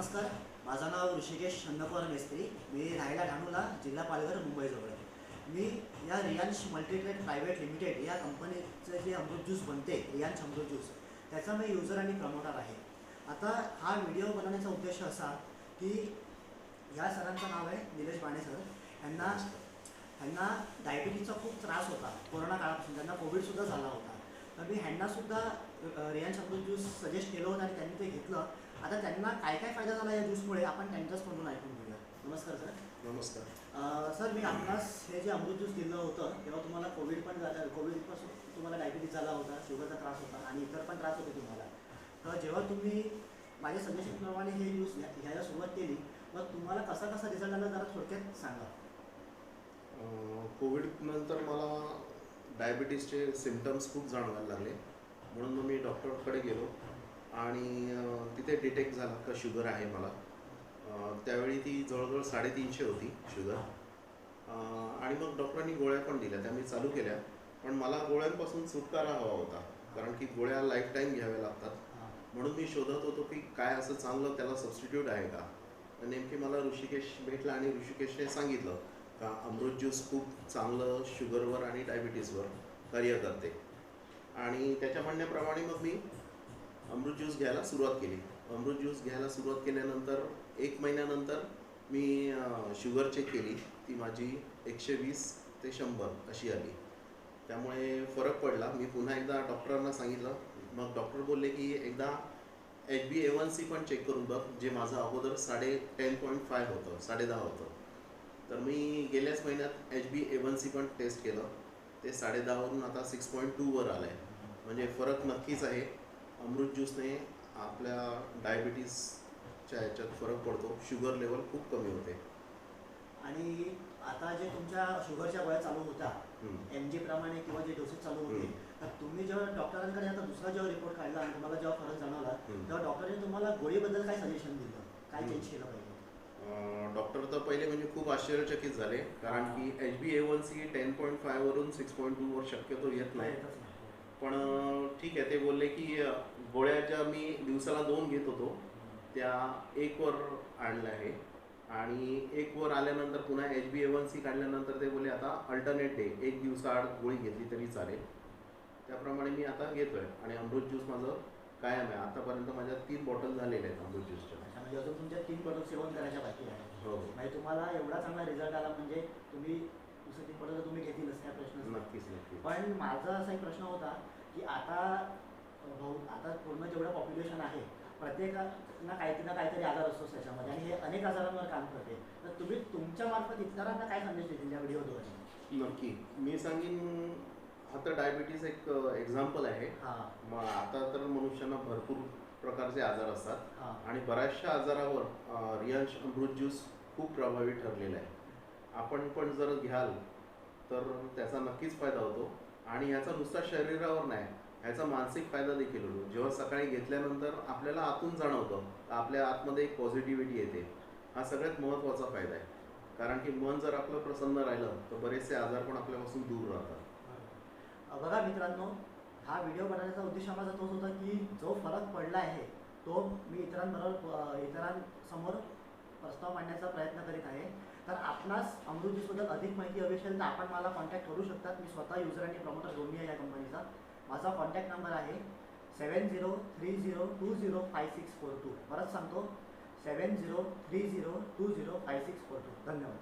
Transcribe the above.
नमस्कार, माझं नाव ऋषिकेश चंद्रकुमार मेस्त्री. मी राहायला ढाणूला, जिल्हा पालघर, मुंबईजवळ आहे. मी या रियांश मल्टीट्रेड प्रायव्हेट लिमिटेड या कंपनीचं जे अमृत ज्यूस बनते, रियांश अमृत ज्यूस, त्याचा मी युजर आणि प्रमोटर आहे. आता हा व्हिडिओ बनवण्याचा उद्देश असा की या सरांचं नाव आहे निलेश बाणे सर. ह्यांना डायबिटीजचा खूप त्रास होता कोरोना काळापासून. त्यांना कोविडसुद्धा झाला होता. तर मी ह्यांनासुद्धा रियांश अमृत ज्यूस सजेस्ट केलं होतं आणि त्यांनी ते घेतलं. आता त्यांना काय काय फायदा झाला या ज्यूसमुळे आपण त्यांच्याच तोंडून ऐकून घेऊया. नमस्कार सर. नमस्कार सर, मी आपणास हे जे अमृत ज्यूस दिलं होतं तेव्हा तुम्हाला कोविड पण झालं. कोविडपासून तुम्हाला डायबिटीज झाला होता, शुगरचा त्रास होता आणि इतर पण त्रास होते तुम्हाला. तर जेव्हा तुम्ही माझ्या सजेशनप्रमाणे हे ज्यूस घ्यायला सुरुवात केली, मग तुम्हाला कसा कसा रिझल्ट आला जरा थोडक्यात सांगा. कोविड नंतर मला डायबिटीजचे सिम्पटम्स खूप जाणवायला लागले. म्हणून मग मी डॉक्टरकडे गेलो आणि तिथे डिटेक्ट झाला का शुगर आहे मला. त्यावेळी ती जवळजवळ 350 होती शुगर. आणि मग डॉक्टरांनी गोळ्या पण दिल्या, त्या मी चालू केल्या. पण मला गोळ्यांपासून सुटकारा हवा होता, कारण की गोळ्या लाईफ टाईम घ्याव्या लागतात. म्हणून मी शोधत होतो की काय असं चांगलं त्याला सबस्टिट्यूट आहे का. नेमकी मला ऋषिकेश भेटला आणि ऋषिकेशने सांगितलं का अमृत ज्यूस खूप चांगलं शुगरवर आणि डायबिटीजवर कार्य करते. आणि त्याच्या म्हणण्याप्रमाणे मग मी अमृत ज्यूस घ्यायला सुरुवात केली. अमृत ज्यूस घ्यायला सुरुवात केल्यानंतर 1 महिन्यानंतर मी शुगर चेक केली. ती माझी 120 ते 100 अशी आली. त्यामुळे फरक पडला. मी पुन्हा एकदा डॉक्टरांना सांगितलं. मग डॉक्टर बोलले की एकदा HbA1c पण चेक करून बघ, जे माझं अगोदर 10.5 होतं, 10.5 होतं. तर मी गेल्याच महिन्यात HbA1c पण टेस्ट केलं. ते 10.5 वरून आता 6.2 आलं आहे. म्हणजे फरक नक्कीच आहे. अमृत ज्यूसने आपल्या डायबिटीसच्या ह्याच्यात फरक पडतो. शुगर लेवल खूप कमी होते. आणि आता जे तुमच्या शुगरच्या गोळ्या चालू होत्या MG प्रमाणे किंवा जे डोसेस चालू होते, तर तुम्ही जेव्हा डॉक्टरांकडे आता दुसरा जेव्हा रिपोर्ट काढला आणि तुम्हाला जेव्हा फरक जाणवला, तेव्हा डॉक्टरने तुम्हाला गोळीबद्दल काय सजेशन दिलं, काय चेंज केलं पाहिजे? डॉक्टर तर पहिले म्हणजे खूप आश्चर्यचकित झाले, कारण की HbA1c 10.5 वरून 6.2 वर शक्यतो येत नाही. पण ठीक आहे, ते बोलले की गोळ्या ज्या मी दिवसाला 2 घेत होतो त्या 1 वर आणल्या आहे. आणि 1 वर आल्यानंतर पुन्हा HbA1c काढल्यानंतर ते बोलले आता अल्टरनेट डे, 1 दिवसाआड गोळी घेतली तरी चालेल. त्याप्रमाणे मी आता घेतोय आणि अमृत ज्यूस माझं कायम आहे. आतापर्यंत माझ्या 3 बॉटल झालेल्या आहेत अमृत ज्यूसच्या. म्हणजे अजून तुमच्या 3 बॉटल सेवन करायच्या बाकी आहे. हो. म्हणजे तुम्हाला एवढा चांगला रिझल्ट आला म्हणजे तुम्ही दुसरी 3 बॉटल तुम्ही घेतीलच, काय प्रश्न. नक्कीच. पण माझा असा एक प्रश्न होता की आता पूर्ण जेवढं पॉप्युलेशन आहे, प्रत्येकाला काहीतरी ना काहीतरी आजार असतो त्याच्यामध्ये आणि हे अनेक आजारांवर काम करते. तर तुम्ही तुमच्या मार्फत इतरांना काय संदेश देतील या व्हिडिओद्वारे? नक्की मी सांगेन. आता डायबिटीज एक एक्झाम्पल आहे. मग आता तर मनुष्यांना भरपूर प्रकारचे आजार असतात आणि बऱ्याचशा आजारावर रियांश अमृत ज्यूस खूप प्रभावी ठरलेला आहे. आपण पण जर घ्याल तर त्याचा नक्कीच फायदा होतो. आणि याचा नुसता शरीरावर नाही, ह्याचा मानसिक फायदा देखील होतो. जेव्हा सकाळी घेतल्यानंतर आपल्याला आतून जाणवतं, आपल्या आतमध्ये एक पॉझिटिव्हिटी येते. हा सगळ्यात महत्त्वाचा फायदा आहे. कारण की मन जर आपलं प्रसन्न राहिलं तर बरेचसे आजार पण आपल्यापासून दूर राहतात. बघा मित्रांनो, हा व्हिडिओ बनवण्याचा उद्देश माझा तोच होता की जो फरक पडला आहे तो मी इतरांसमोर प्रस्ताव मांडण्याचा प्रयत्न करीत आहे. तर आपणास अमृत ज्यूसबद्दल अधिक माहिती हवी असेल तर आपण मला कॉन्टॅक्ट करू शकतात. मी स्वतः युजर आणि प्रमोटर दोन्ही आहे या कंपनीचा. माझा कॉन्टॅक्ट नंबर आहे 7030205642. परत सांगतो 7030205642. धन्यवाद.